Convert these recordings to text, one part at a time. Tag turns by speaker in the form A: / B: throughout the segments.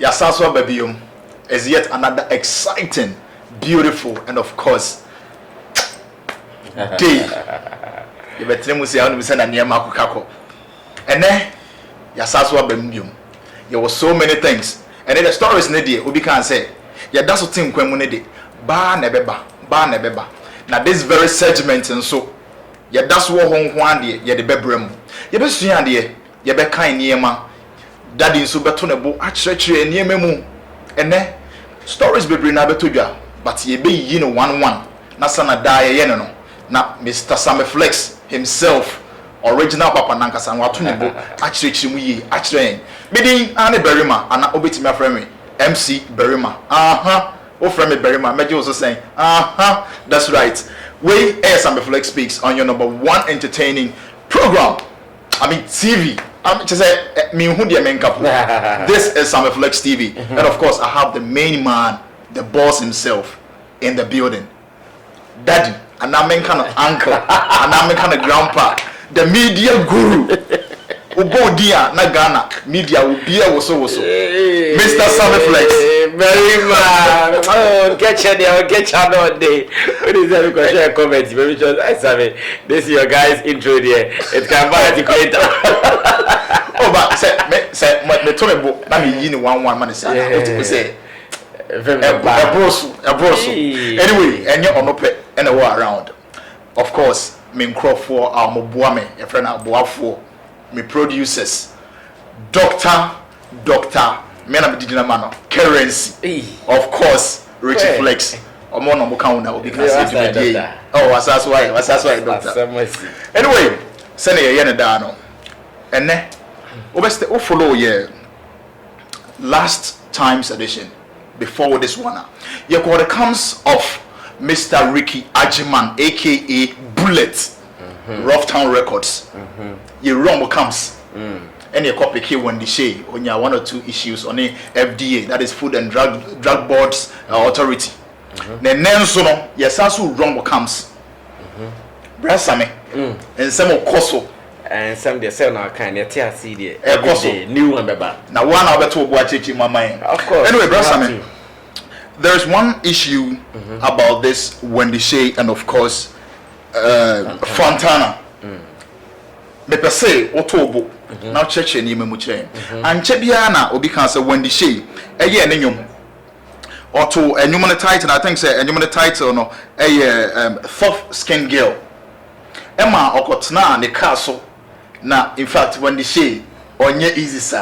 A: Yasaswa Babium is yet another exciting, beautiful, and of course, day. You better not say I'm near Makukako. And then Yasaswa Babium. There were so many things. And then the story is needy. We can say, yeah, that's what thing when we need it. Ba nebeba. Now this very segment and so, yeah, that's what one day, yeah, the bedroom. You be seeing there, you be kind near ma. Daddy so betonable actually near memu. And then stories be bring to you, but ye be you know 1-1. Na sana die ye no. Na Mr. Sammy Flex himself, original Papa Nankasa watunebo actually mu ye actually. Bidin ane Berima ana obetimi afrɛ me MC Berima. O friend me Berima. Meji also saying, that's right. We Sammy Flex speaks on your number 1 entertaining program. I mean TV. Just say me who the main couple. This is Sammy Flex TV, and of course I have the main man, the boss himself, in the building. Daddy, and I'm kind of uncle, and I'm kind of grandpa, the media guru. Ubo dia na Ghana media will be also. Mr. Sammy Flex.
B: Very much. Oh, get you there, get you all day. What is that? Because share comments. Maybe just I Sammy. This is your guys' intro there. It can buy the creator.
A: Oh, but say me told me book. Now me you 1-1 man say. What to say? A brosu. Anyway, and you on up and a war around. Of course, me for our mobuame, a friend our boafo. Me producers, Doctor, men of the mano, currency, of course, Richie Flex, or more no now because that's why, Doctor. Anyway, send a yen dano, and then, obviously, follow ye last time's edition before this one. Your quarter comes off Mr. Ricky Ajiman, aka Bullet. Rough Town Records. Your rumble comes. And your copy here Wendy Shay on your 1 or 2 issues on the FDA, that is Food and Drug Boards Authority. Then Nensono, yes, also rumble comes. Brasame and some of Koso.
B: And some they sell now kind of TRC every day, new one baba.
A: Now one hour to watch it in my mind. Of course. Anyway, Brasame, there's one issue about this Wendy Shay and of course Fantana. Me per se otobo now church ni me mu kire an che bia na obi kan say Wendy Shay eye ne nyom oto enyom ne title I think say enyom ne title no soft skin girl Emma okotna ne car so na in fact Wendy Shay onye easy sir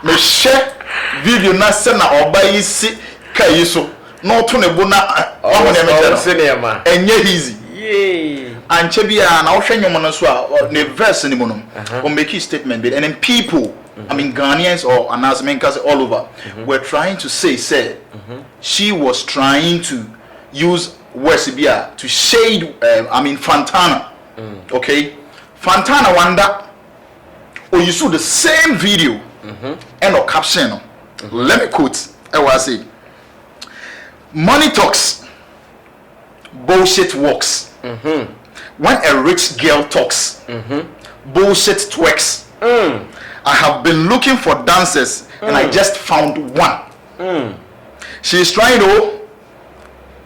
A: me share video na se na oba yi si kai so no to ne bu na omo ne me enye easy and Chebia now showing you so the verse in the or make a statement and then people I mean Ghanaians or announcements all over were trying to say she was trying to use Wesibia to shade I mean Fantana. Okay, Fantana wonder you saw the same video and a caption. Let me quote I was say money talks, bullshit works. When a rich girl talks, bullshit twerks. I have been looking for dancers and I just found one. She is trying to.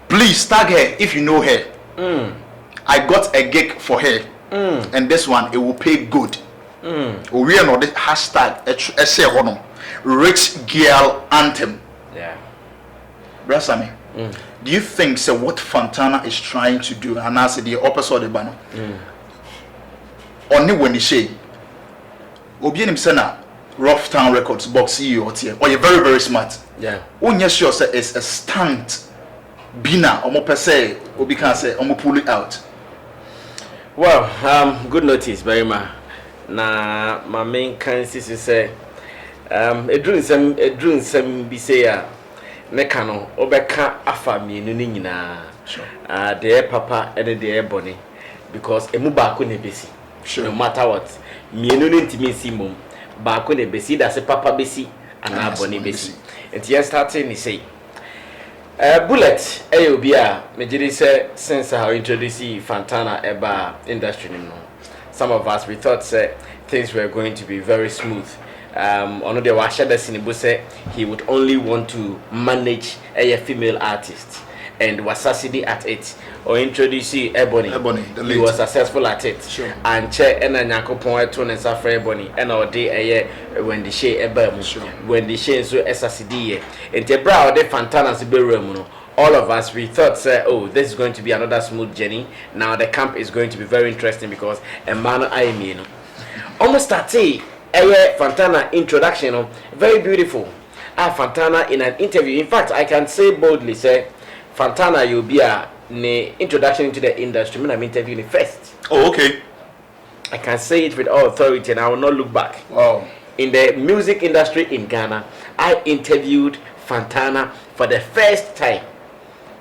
A: Please tag her if you know her. I got a gig for her, and this one it will pay good. We are not the hashtag rich girl anthem.
B: Yeah,
A: Brasami. Do you think so what Fantana is trying to do and I said the opposite of the banner? Only when they say Obi nim say na Rough Town Records box CEO or you're very very smart.
B: Yeah.
A: When you sure say it's a stunt bina omo per se Obi can say omo pull it out.
B: Well, good notice very much. Na my main consists is say edrun some be say Neka no obeka afa mienu ni nyina the papa and the bonny because emu ba ko ne besi no matter what mienu ni ntimi si mom ba ko ne besi da se papa besi ana bonny besi enti ya starting ni say bullet obi a me gidi say since how introduce Fantana eba industry no some of us we thought say things were going to be very smooth on the Washada Sinibuse, he would only want to manage a female artist and was succeeding at it. Or introduce you Ebony. He was successful at it.
A: Sure.
B: And Che and Nyako to and Safra Ebony and our day Wendy Shay Ebony.
A: Sure.
B: Wendy Shay so SSD. And the brow de Fantana's bedroom. All of us, we thought, oh, this is going to be another smooth journey. Now the camp is going to be very interesting because a man I mean almost at Fantana introduction, very beautiful. Fantana in an interview. In fact, I can say boldly, say Fantana, you'll be a introduction into the industry. I'm interviewing first.
A: Oh, okay.
B: I can say it with all authority, and I will not look back.
A: Wow.
B: In the music industry in Ghana, I interviewed Fantana for the first time.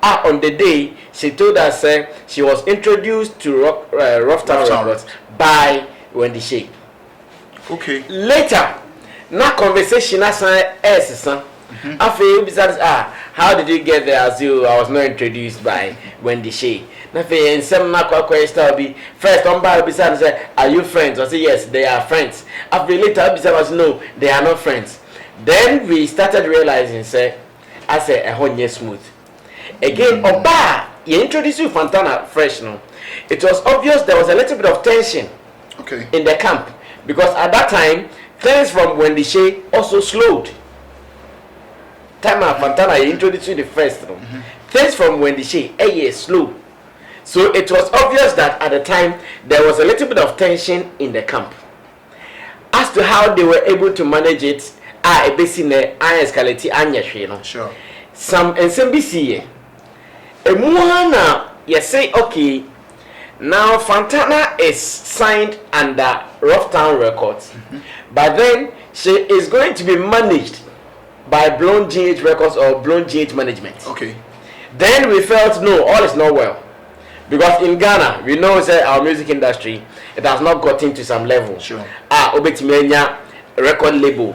B: On the day she told us she was introduced to Rough Town Records by Wendy Shay.
A: Okay.
B: Later, na conversation as how did you get there? As you, I was not introduced by Wendy Shay. And some question be first on by beside say, are you friends? I say yes, they are friends. After later beside us, no, they are not friends. Then we started realizing say, I say a whole smooth. Again, Oba, you introduced you Fantana fresh, no. It was obvious there was a little bit of tension in the camp because at that time things from Wendy Shay also slowed. Time Fantana introduced you the first, no. Things from Wendy Shay, slow. So it was obvious that at the time there was a little bit of tension in the camp. As to how they were able to manage it, I basically escalate you know.
A: Sure.
B: Some SMBC. You say okay. Now Fantana is signed under Rough Town Records, but then she is going to be managed by Blown GH Records or Blown GH Management.
A: Okay.
B: Then we felt no, all is not well, because in Ghana we know say our music industry it has not gotten to some level.
A: Sure.
B: Obetimenya record label,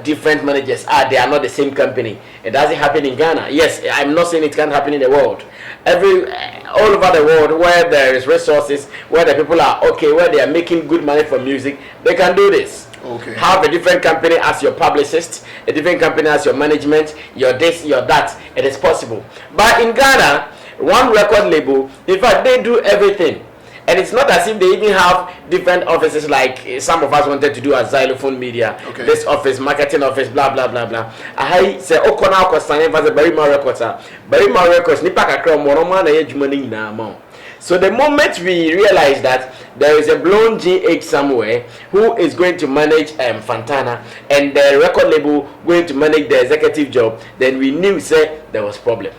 B: different managers. They are not the same company. It doesn't happen in Ghana. Yes, I'm not saying it can't happen in the world. All over the world where there is resources, where the people are okay, where they are making good money from music, they can do this.
A: Okay.
B: Have a different company as your publicist, a different company as your management, your this, your that. It is possible. But in Ghana, one record label, in fact, they do everything. And it's not as if they even have different offices like some of us wanted to do as Xylophone Media.
A: Okay.
B: This office, marketing office, blah, blah, blah, blah. I say, Okona Kosan, as a Barima Records. Barima Records, Nipaka Kram, Moroma, na Yejumani na amount. So the moment we realize that there is a Blown GH somewhere who is going to manage Fantana and the record label going to manage the executive job, then we knew say there was problem.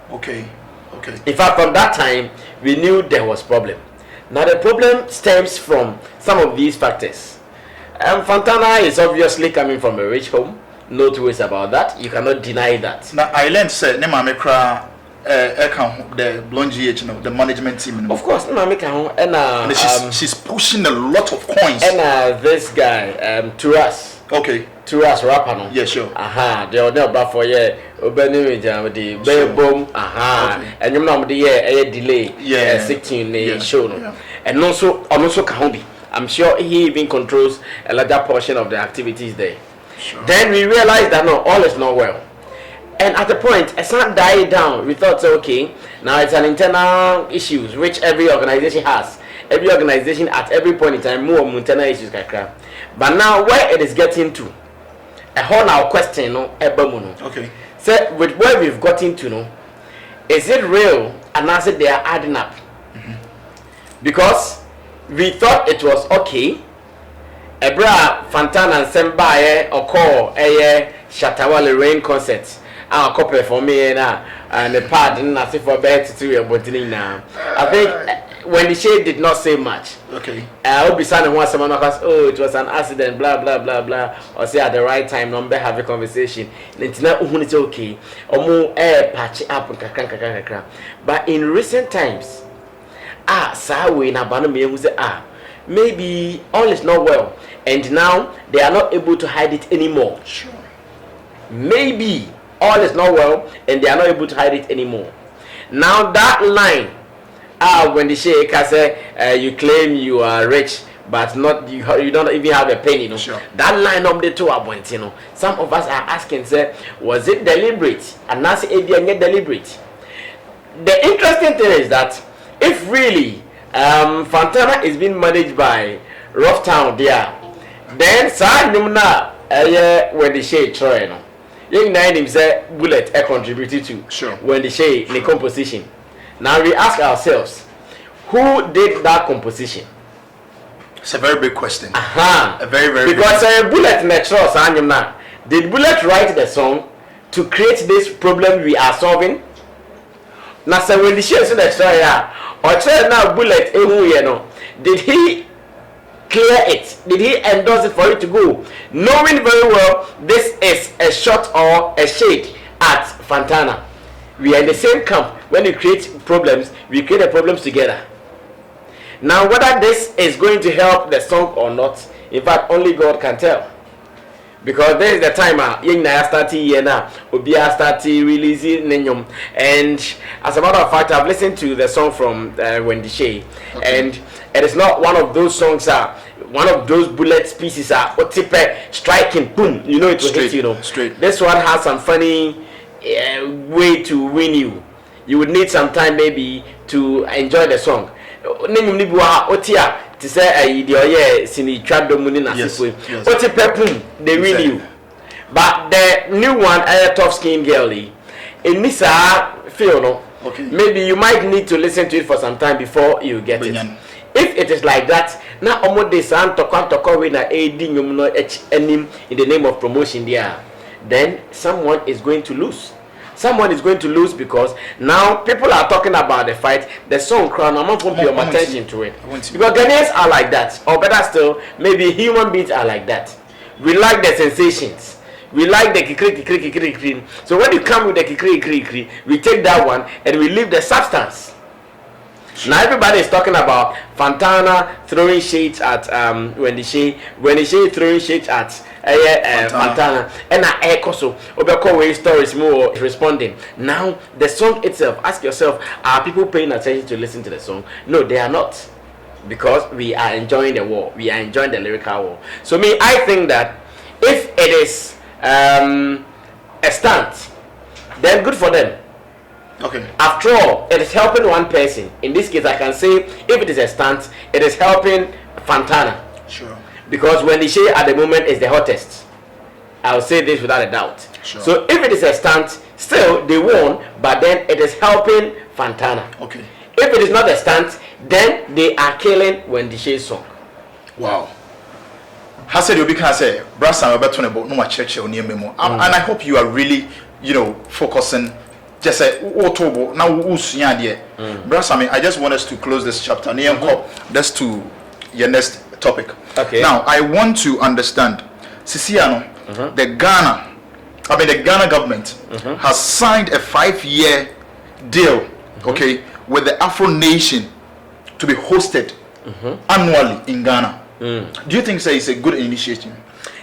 A: Okay. Okay.
B: In fact, from that time, we knew there was problem. Now the problem stems from some of these factors. Fantana is obviously coming from a rich home. No two ways about that. You cannot deny that.
A: Now I learned say ne mama kra the Blown GH, the management team.
B: Of course, mama kra and
A: she's pushing a lot of coins.
B: And this guy Turas.
A: Okay.
B: Turas rapper no.
A: Yeah, sure.
B: The other back for obeni jam the bay boom and you know the delay 16 show no.
A: Yeah.
B: And also Kahombi. I'm sure he even controls a larger portion of the activities there.
A: Sure.
B: Then we realized that no, all is not well. And at the point, it's not died down. We thought, okay, now it's an internal issues which every organization has. Every organization at every point in time, more internal issues can cry. But now, where it is getting to, a whole now question, no,
A: okay.
B: So with where we've gotten to, no, is it real? And I said they are adding up. Because we thought it was okay. Ebra Fantana and Sembaye or call a Shatawale rain concert. I'll copy for me and the pardon as if for better to your body now. I think Wendy Shay did not say much.
A: Okay.
B: I hope someone wants someone else. Oh, it was an accident, blah blah blah blah. Or say at the right time, number have a conversation. It's not it's okay. Or more patch up and but in recent times, Sawi na Banami who say maybe all is not well, and now they are not able to hide it anymore.
A: Sure.
B: Maybe all is not well and they are not able to hide it anymore. Now that line, when the Sheikh say you claim you are rich but not you don't even have a penny, you know.
A: Sure.
B: That line up the two points, you know. Some of us are asking, say, was it deliberate? And now say deliberate. The interesting thing is that if really Fantana is being managed by Rough Town there, then San Numna Wendy Shay Troy, no. Young nine him say Bullet contributed to
A: sure.
B: Wendy Shay in the composition. Now we ask ourselves, who did that composition?
A: It's a very big question.
B: A
A: very, very
B: because Bullet next now. Did Bullet write the song to create this problem we are solving? Now say Wendy Shay so next or try now Bullet did he clear it? Did he endorse it for it to go? Knowing very well this is a shot or a shade at Fantana. We are in the same camp. When you create problems, we create the problems together. Now, whether this is going to help the song or not, in fact, only God can tell. Because there is the time young Naya started here now, Obia started releasing Nenyum. And as a matter of fact, I've listened to the song from Wendy Shay, and it is not one of those songs one of those bullet pieces striking, boom, you know it will hit you, know.
A: Straight.
B: This one has some funny way to win you. You would need some time maybe to enjoy the song. To say they win you. But the new one, a tough skin girlie, in this feel no.
A: Okay.
B: Maybe you might need to listen to it for some time before you get it. If it is like that, now almost this and to win a aiding in the name of promotion there, then someone is going to lose. Someone is going to lose because now people are talking about the fight. The song crown, I'm not going to pay my attention to it. Because Ghanaians are like that. Or better still, maybe human beings are like that. We like the sensations. We like the kikri. So when you come with the kikri, we take that one and we leave the substance. Now everybody is talking about Fantana throwing shades at Wendy Shay throwing shades at Fantana, and I echo so Obeko stories more responding. Now the song itself, ask yourself, are people paying attention to listen to the song? No, they are not, because we are enjoying the war, we are enjoying the lyrical war. So I think that if it is a stunt, then good for them.
A: Okay.
B: After all, it is helping one person. In this case, I can say if it is a stunt, it is helping Fantana.
A: Sure.
B: Because Wendy Shay at the moment is the hottest. I'll say this without a doubt.
A: Sure.
B: So if it is a stunt, still they won, but then it is helping Fantana.
A: Okay.
B: If it is not a stunt, then they are killing Wendy Shay's song.
A: Wow. Hassaid Obi can say, Brasa Roberto no church on your memo. And I hope you are really, focusing. Just say Otobo now usunya there. Brasa, I just want us to close this chapter. That's to your next topic.
B: Okay.
A: Now I want to understand, Sisiano, the Ghana government has signed a 5-year deal, okay, with the Afro Nation to be hosted annually in Ghana. Do you think it's a good initiative?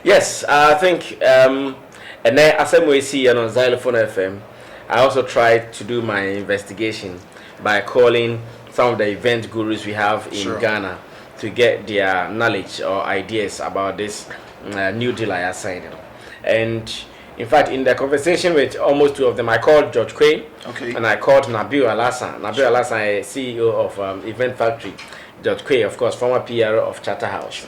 B: Yes, I think and then as we see on Xylophone FM, I also tried to do my investigation by calling some of the event gurus we have in Ghana to get their knowledge or ideas about this new deal I signed. And in fact, in the conversation with almost two of them, I called George Quay and I called Nabil Alassan. Nabil Alassan is CEO of Event Factory. George Quay, of course, former PR of Charterhouse.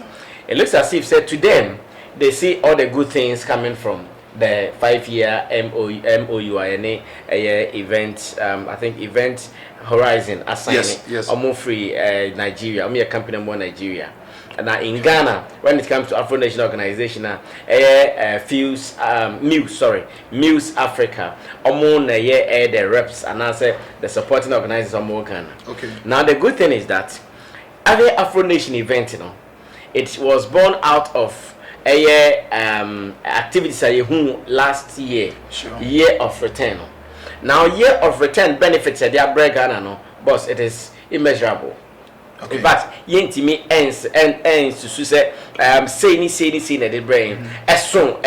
B: It looks as if, said to them, they see all the good things coming from the 5-year MOUINA event, I think Event Horizon assignment.
A: Yes.
B: Almost free Nigeria. I'm a company more Nigeria. And now in Ghana, when it comes to Afro Nation Organization, Muse Africa, the reps and answer the supporting organizers of more Ghana.
A: Okay.
B: Now the good thing is that every Afro Nation event, it was born out of activities last year, year of return. Now year of return benefits at their break Ghana, boss, it is immeasurable. Okay. In fact, yentimi ends to say say that the brain is so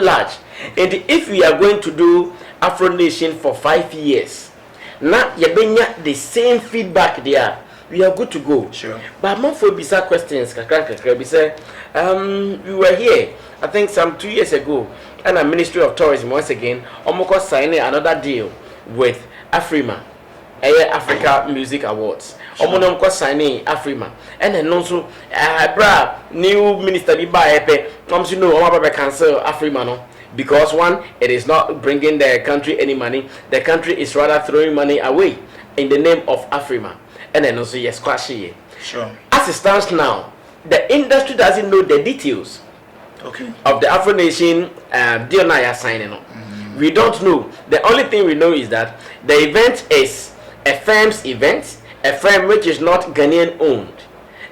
B: large. And if we are going to do Afro Nation for 5 years, now you bring the same feedback there we are good to go.
A: Sure.
B: But more for bizarre questions, we say, we were here, I think some 2 years ago, and the Ministry of Tourism once again, almost signing another deal with Afrima, Africa Music Awards. Almost signing Afrima, and then also, new minister be by comes to know all about cancel Afrima no. Because one, it is not bringing the country any money. The country is rather throwing money away in the name of Afrima. And then also, yes, Kwashi.
A: Sure.
B: As it stands now, the industry doesn't know the details of the Afro Nation deal now you're signing on. We don't know. The only thing we know is that the event is a firm's event, a firm which is not Ghanaian owned,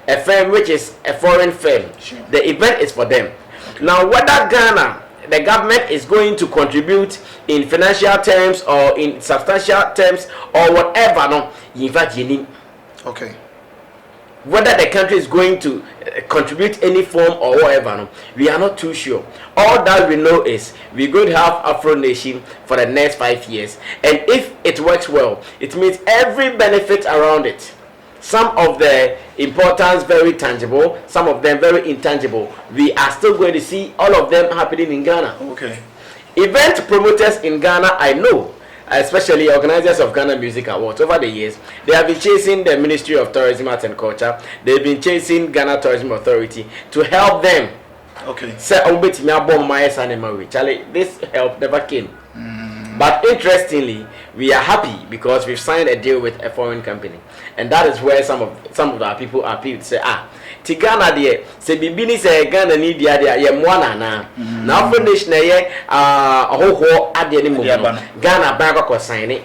B: a firm which is a foreign firm.
A: Sure. The
B: The event is for them. Now, whether Ghana, the government is going to contribute in financial terms or in substantial terms or whatever, no, in fact, you need.
A: Okay.
B: Whether the country is going to contribute any form or whatever, no, we are not too sure. All that we know is we're going to have Afro Nation for the next 5 years, and if it works well, it means every benefit around it. Some of the importance very tangible, some of them very intangible. We are still going to see all of them happening in Ghana.
A: Okay.
B: Event promoters in Ghana, I know, especially organizers of Ghana Music Awards, over the years, they have been chasing the Ministry of Tourism, Arts and Culture. They've been chasing Ghana Tourism Authority to help them.
A: Okay.
B: Say, Charlie, this help never came. But interestingly, we are happy because we've signed a deal with a foreign company, and that is where some of our people are appeal to say, ti Ghana there, say bibini say Ghana need there, ye mwana na. Now Afro Nation ye ho ade ni mo. Ghana bank ko sign it.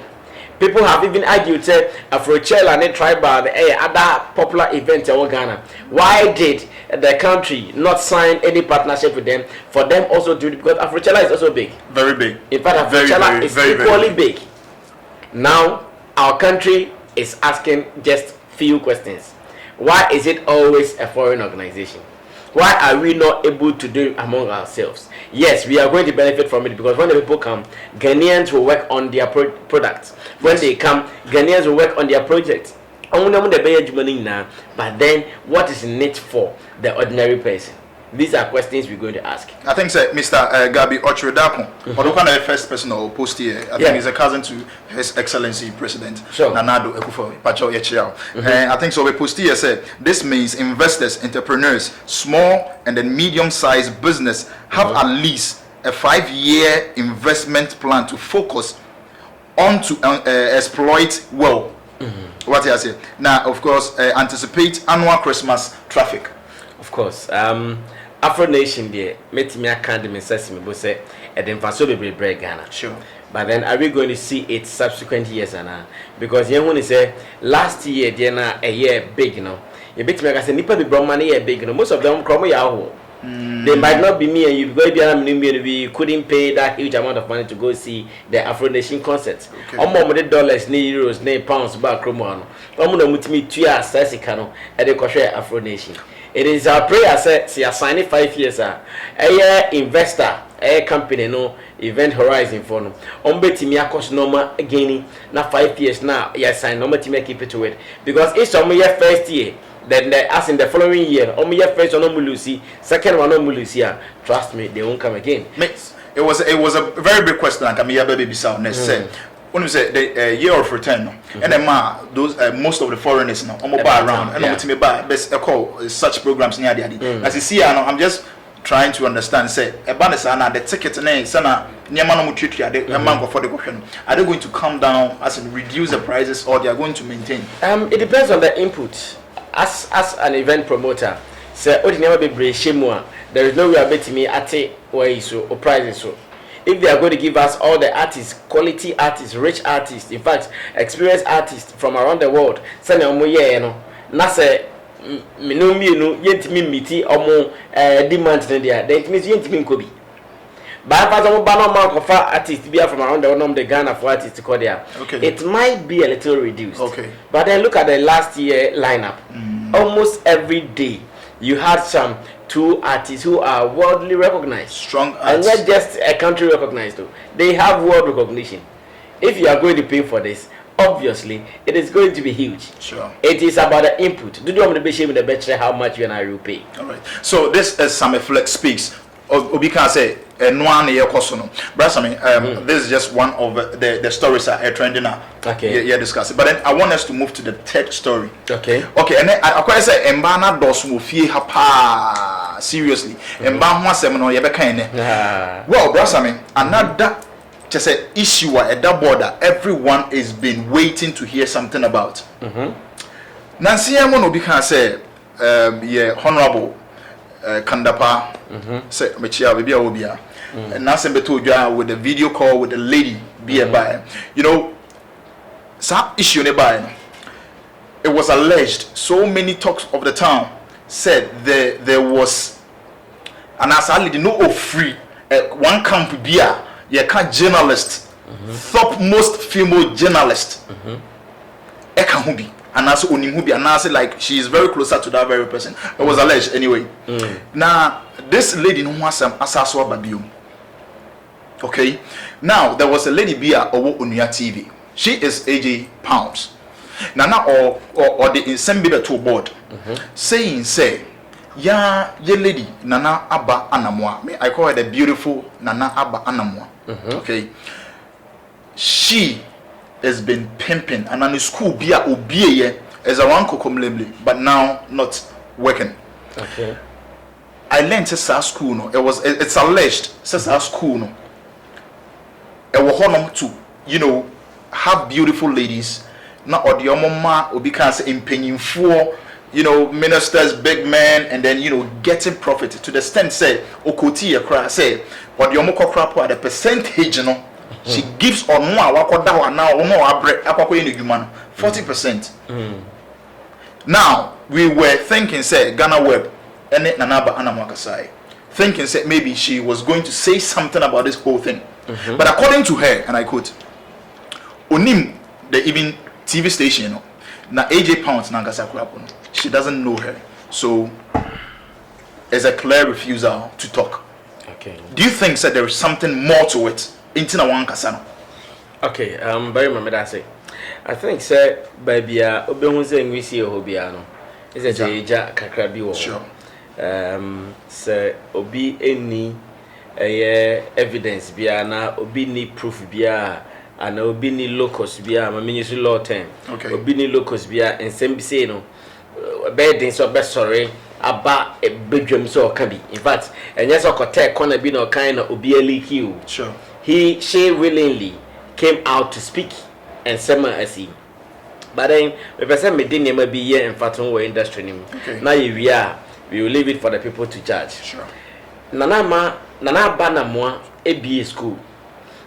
B: People have even argued say Afrochella and tribal the other popular event in Ghana. Why did the country not sign any partnership with them for them also to do it? Because Afrochella is also big.
A: Very big.
B: In fact, Afrochella is equally big. Now our country is asking just few questions. Why is it always a foreign organization? Why are we not able to do it among ourselves? Yes, we are going to benefit from it because when the people come, Ghanaians will work on their products. When they come, Ghanaians will work on their projects. But then, what is in it for the ordinary person? These are questions we're going to ask.
A: I think, sir, Mr. Gabi Ochredako, the first person who post here, I think he's a cousin to His Excellency President Nanado Ekufo Pacho Yechiao. And I think so. We post here said this means investors, entrepreneurs, small and then medium-sized business have at least a 5-year investment plan to focus on to exploit well. What I say now, of course, anticipate annual Christmas traffic.
B: Of course, Afro Nation there, met me a kind of necessity, but say, and then for so be break Ghana.
A: Sure.
B: But then are we going to see it subsequent years and because you want to say last year, there a year big, you know. You bet me I say nipa be brown money a big, you know. Most of them come Yahoo. They might not be me and you go be we couldn't pay that huge amount of money to go see the Afro Nation concerts. $100, ni euros, ni pounds back Roman. Mutimi 2 years Sasikano at the Kosher Afro Nation. It is our prayer say see assign 5 years a investor a company no event horizon for no betimi akos normal again na 5 years now yes sign no betimi keep it to it because it's some year first year then as in the following year year first one no mulusi second one no mulusi trust me they won't come again.
A: It was a very big question like I'm here baby sound next say when you say the year of return and then those most of the foreigners now buy around and betimi buy best call such programs near the as you see I'm just trying to understand say the ticket and sana are they going to come down as in reduce the prices or they are going to maintain?
B: It depends on the input. As an event promoter, say never be there is no way betting me at where so or prices so. If they are going to give us all the artists, quality artists, rich artists, in fact, experienced artists from around the world, send them you know, na say yentimi miti omo demand there, then it means yentimi nkobi. But if I'm banner artists be from around the world, the Ghana for artists to call there.
A: Okay.
B: It might be a little reduced.
A: Okay.
B: But then look at the last year lineup. Almost every day you had some 2 artists who are worldly recognized.
A: Strong artists.
B: And not just a country recognized though. They have world recognition. If you are going to pay for this, obviously it is going to be huge.
A: Sure.
B: It is about the input. Do you want me to be shaming the better how much you and I will pay?
A: All right. So this is Sammy Flex speaks. Obi can say no one here kosono. But Sammy, this is just one of the stories that are trending now.
B: Okay.
A: Yeah, discussing. But then I want us to move to the third story.
B: Okay.
A: Okay, and then I quite say embana dos mu fie hapa seriously. Emba ho asem no ye be kan ne. Well, brother Sammy, another just a issue at that border everyone is been waiting to hear something about. Nancy Amon Obi can say yeah, honorable Kandapa say mechia baby obia. And Nancy beto with the video call with the lady be by. You know, some issue nearby. It was alleged so many talks of the town said there was an asali no free one camp beer. You can't journalist, top most female journalist. Eka Hubi, and also Unim Hubi, and also like she is very closer to that very person. It was alleged anyway. Now this lady no was some Asaswa Babium. Okay, now there was a lady Bia Owo Unia TV. She is AJ Pounds. Nana or the Insembibe to board saying say. Yeah, ye lady Nana Abba Anamoah. I call her the beautiful Nana Abba Anamoah. Okay. She has been pimping and on school bia obie as a one kokom label, but now not working.
B: Okay.
A: I learned to school no. It's alleged says our school no. It was honor to, you know, have beautiful ladies. Not or the mama obi can say impending for. You know, ministers, big men, and then, you know, getting profit to the extent, say, Okoti, a say, what the Omoko crap at the percentage, you know, she gives on more, now, 40%. Now, we were thinking, say, Ghana Web, and Nanaba Anamwakasai, thinking, say, maybe she was going to say something about this whole thing. But according to her, and I quote, Onim, the even TV station, you know, na AJ Pounds Nangasa Kurapon. She doesn't know her. So there's a clear refusal to talk.
B: Okay.
A: Do you think that there is something more to it? Intina Wankasano.
B: Okay, very mamedase. I think say baby obehunze nwisi ohobiano. Is a eja kakra bi wo.
A: Sure.
B: Say obi eni evidence bia na obi ni proof bia and obi ni locus bia ma menyisu law 10.
A: Okay.
B: Obi ni locus bia ensem bi say no bedding so be sorry aba e bedwam so okabi. In fact enye so kote corner bi no kind of obi leak you.
A: Sure.
B: She willingly came out to speak and sema asi. But then we person me dey name be here in faton we industry nim.
A: Okay.
B: Now we will leave it for the people to judge.
A: Sure.
B: Nana Anamoah ABA school.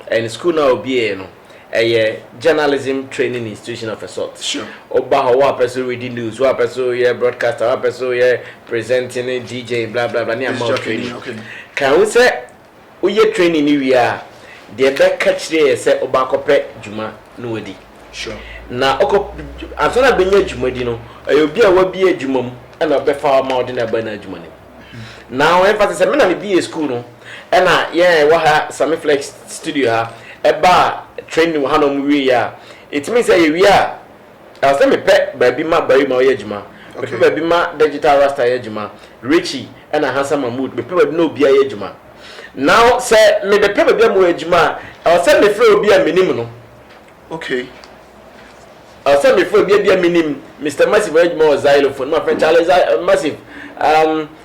B: And school now be no a journalism training institution of a sort.
A: Sure.
B: Oba wa person reading news, wa person here broadcaster, wa person here presenting DJ blah blah blah near more training.
A: Okay.
B: Can we say we training we are the back catch there say oba kope juma no wedi.
A: Sure.
B: Na oko ansana benye juma di no obi a wa bi juma mu and obefa ma odi na ba na juma ni. Now emphasis me na me be school no and yeah wa ha Sammy Flex studio ha eba training wa no mu wi ya it means say we are I say me pe baby ma oye juma me pe baby ma digital rasta ye juma Richie and Handsome Mahmood me pe baby no obi ye juma now say me be pe baby mo ye juma I say me free obi a minim no
A: okay
B: I say me free obi a minim Mr. Massive ye juma xylophone my friend Charles Massive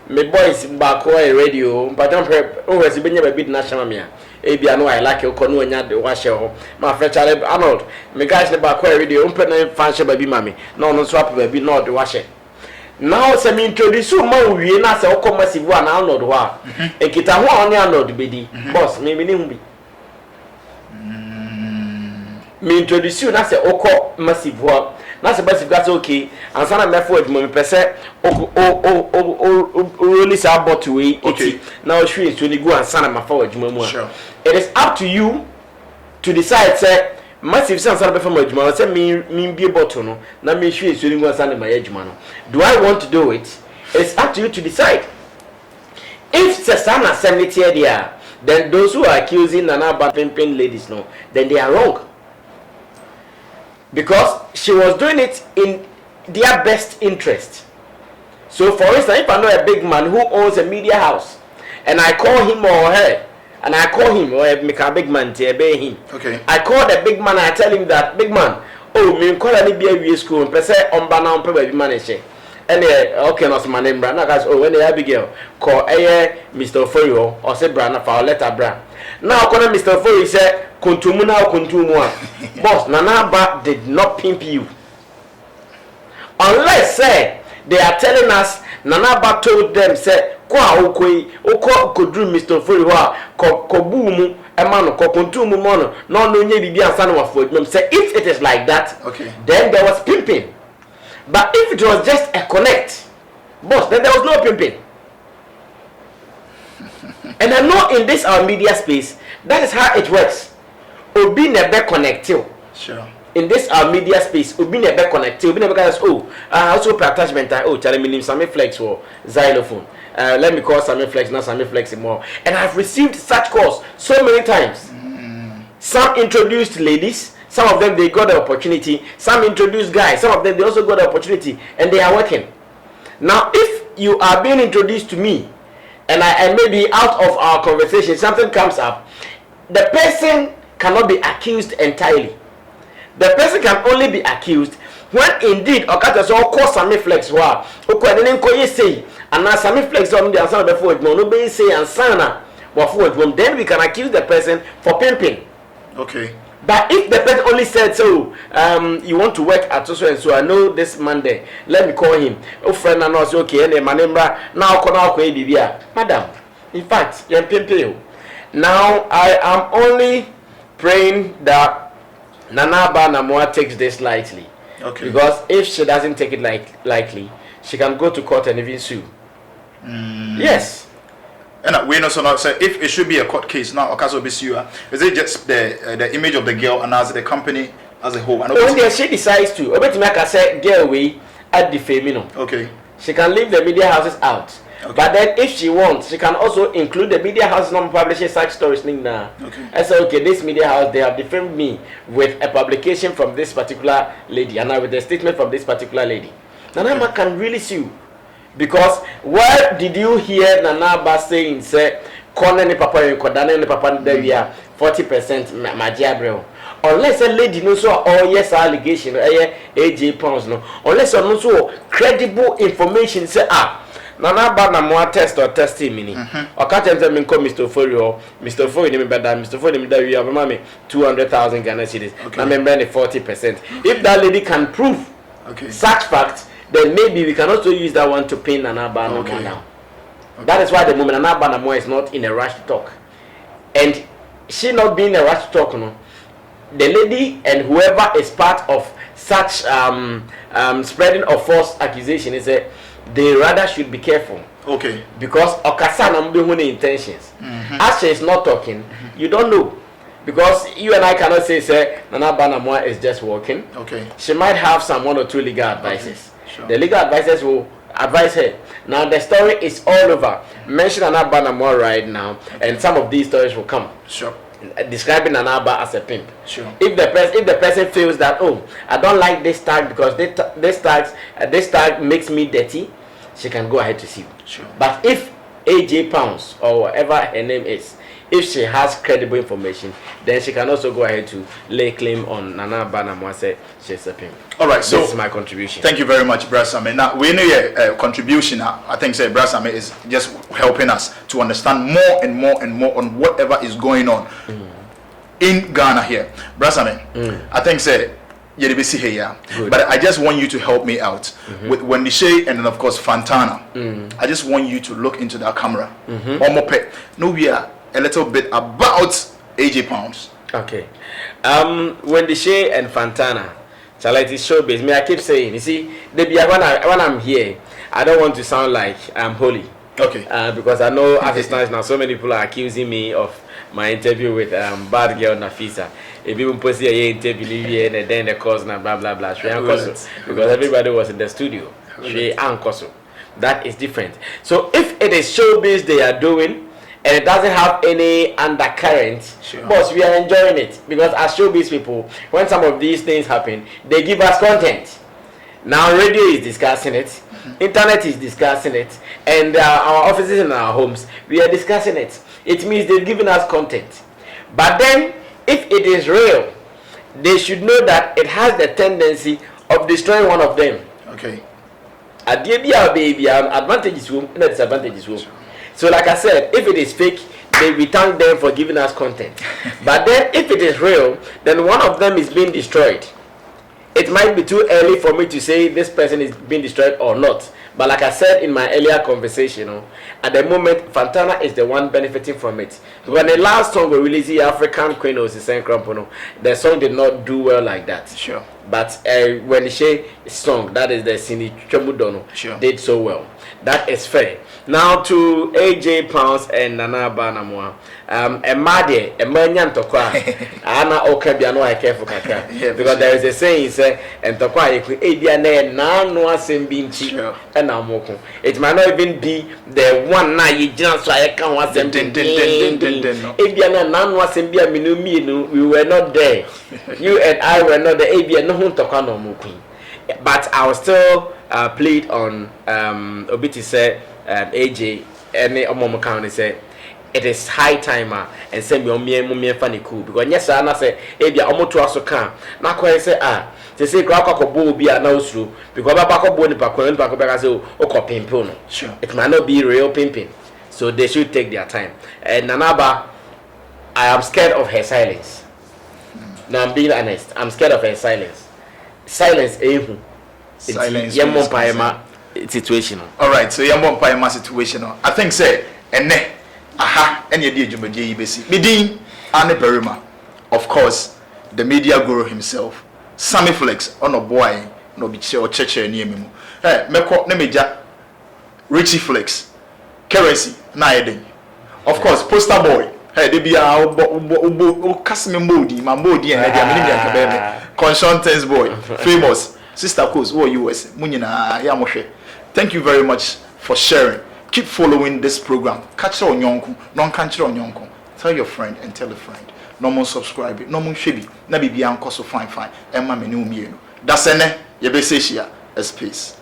B: me boys back radio but don't o we be bit national me ebi anu I like ko no nya de wa she my friend Charles Arnold me guys ne back radio umpe na fan baby mami no no swap baby no de wa she now say me introduce man wie na say o Massive one Arnold wa ekita ho on Arnold bedi boss me ni hu bi me introduce you na say o Massive wa na say Massive got okay and sana me forward me pese o release about we okay now shwe so ni go and sana ma forward mu
A: sure.
B: It is up to you to decide say Massive sana be forward mu say me be bottle no na me shwe so ni go and sana ma yadwuma no do I want to do it? It's up to you to decide. If sana sanity there then those who are accusing Nana Pimpin ladies no then they are wrong. because she was doing it in their best interest. So, for instance, if I know a big man who owns a media house, and I call him or her, and I call him or make a big man to obey him.
A: Okay.
B: I call the big man and I tell him that big man, oh, me call any be school, and say on banana on manage. And okay, not my name, Brana. Guys, oh, when the Abigail call Mr. Foyo or say Brana for letter Bra. Now, call Mr. Foyo say Kuntumuna Kuntumua. Boss, Nanaba did not pimp you. Unless say they are telling us Nanaba told them say kwa okoi oko kodru Mr. Foyo ko bumu emano ko kuntumu mono no nye bibi ansa na wafo say if it is like that,
A: okay,
B: then there was pimping. But if it was just a connect, boss, then there was no pimping. And I know in this our media space, that is how it works. Obi never connect you.
A: Sure.
B: In this our media space, Obi never connect you. Obi never guys, oh, also pay attachment. Oh, tell me name Sammy Flex or xylophone. Let me call Sammy Flex, not Sammy Flex more. And I've received such calls so many times. Some introduced ladies. Some of them, they got the opportunity. Some introduced guys. Some of them, they also got the opportunity. And they are working. Now, if you are being introduced to me, and maybe out of our conversation, something comes up, the person cannot be accused entirely. The person can only be accused when indeed, Okata so call Sammy Flex, wow, say, and now Sammy Flex on the answer before it, no say, and Sana, then we can accuse the person for pimping.
A: Okay.
B: But if the person only said so, you want to work at so and so, I know this Monday, let me call him. Oh, friend, I know, okay, and my name now, madam. In fact, you're pimping. Now, I am only praying that Anamoah takes this lightly.
A: Okay.
B: Because if she doesn't take it lightly, she can go to court and even sue. Yes.
A: And we know so now say if it should be a court case now, is it just the image of the girl and as the company as a whole? And
B: when she decides to, I say girl away at the female.
A: Okay.
B: She can leave the media houses out. Okay. But then if she wants, she can also include the media house non publishing such stories now. Okay. I say, okay, this media house, they have defamed me with a publication from this particular lady and now with a statement from this particular lady. Nanama can really sue. Because where did you hear Nanaba saying, say, corner ni papa and Kodana ni papa there we are 40% Majiabrel. Unless a lady knows so oh yes allegation AJ pounds no. Unless you know so credible information say Nanaba Anamoah test or testing mini. Or can't tell me call Mr. Foyo. Mr. Foyo ni better. Mr. Foyo ni better. We have mama 200,000 Ghana cedis. I remember the 40%. If that lady can prove such facts, then maybe we can also use that one to pin Anamoah now. That is why the moment Anamoah is not in a rush to talk. And she not being in a rush to talk, no. The lady and whoever is part of such spreading of false accusation is that they rather should be careful.
A: Okay.
B: Because Okasana mbe intentions. As she is not talking, you don't know. Because you and I cannot say Anamoah is just walking. Okay. She might have some one or two legal advices. Sure. The legal advisors will advise her. Now the story is all over. Mention Anamoah right now, and some of these stories will come. Sure. Describing Anamoah as a pimp. Sure. If the person feels that I don't like this tag because this tag makes me dirty, she can go ahead to sue. Sure. But if AJ Pounds or whatever her name is, if she has credible information, then she can also go ahead to lay claim on Anamoah say she's a pimp. All right, so this is my contribution.
A: Thank you very much, Brother Sammy. Now we know your contribution. I think Brother Sammy is just helping us to understand more and more and more on whatever is going on in Ghana here. Brother Sammy, I think here, but I just want you to help me out with Wendy Shay and then of course Fantana. I just want you to look into that camera. No, we are a little bit about AJ Pounds.
B: Okay. Wendy Shay and Fantana. Shall I showbiz? Me, I keep saying, you see, when I'm here, I don't want to sound like I'm holy. Okay. Because I know as it stands now, so many people are accusing me of my interview with bad girl Nafisa. If people post a interview and then the cause and blah blah blah. Because everybody was in the studio. That is different. So if it is showbiz they are doing, and it doesn't have any undercurrent, but we are enjoying it because as showbiz people, when some of these things happen, they give us content. Now radio is discussing it, internet is discussing it, and our offices in our homes, we are discussing it. It means they're giving us content. But then, if it is real, they should know that it has the tendency of destroying one of them.
A: Okay.
B: At the baby, advantages home, not disadvantages home. So, like I said, if it is fake, we thank them for giving us content. But then, if it is real, then one of them is being destroyed. It might be too early for me to say this person is being destroyed or not. But like I said in my earlier conversation, at the moment, Fantana is the one benefiting from it. When the last song we released, the African Queen was the same Crampono, the song did not do well like that.
A: Sure.
B: But Wendy Shay song, that is the Sini Chomudono, did so well. That is fair. Now to AJ Pounds and Anamoah. Emade, Emanyan Tokwa, Ana Okabiano, I care for Kaka. Because there is a saying, say, and Tokwa, Ediane, Nano Simbinchi, and Amoko. It might not even be the one night you just try to come once and Ediana, Nano Simbia Minuminu, we were not there. You and I were not the Abia, no Tokano Moku. But I was still played on Obiti said, AJ, and Omomo County said, it is high time and send me on me funny cool because yes I say ebia omo to aso kan na ko say they say kwa kwa bo bi na usru because baba ko bo ni pa ko be say o ko pimpin no sure it might not be real pimpin so they should take their time and Nanaba I am scared of her silence. Now I'm being honest, I'm scared of her silence ehu
A: Silence
B: yemmo paema situation.
A: All right, so yemmo paema situation I think say enne aha any day jumadi ibesi midin ane perima of course the media guru himself Sammy Flex on a boy no bi che o cheche ni emimu meko na meja Richie Flex currency na eden of course poster boy they be o kasme modi ma modi en dia mini dia kabeme conscience boy famous sister coast who US munyina ya mohwe. Thank you very much for sharing. Keep following this program. Catch on yonku, non catch on yonku. Tell your friend and tell a friend. No more subscribe, no more shebi. Na bibi anko so fine. Emma menu mienu. That's ene. Yebe se shia. Space.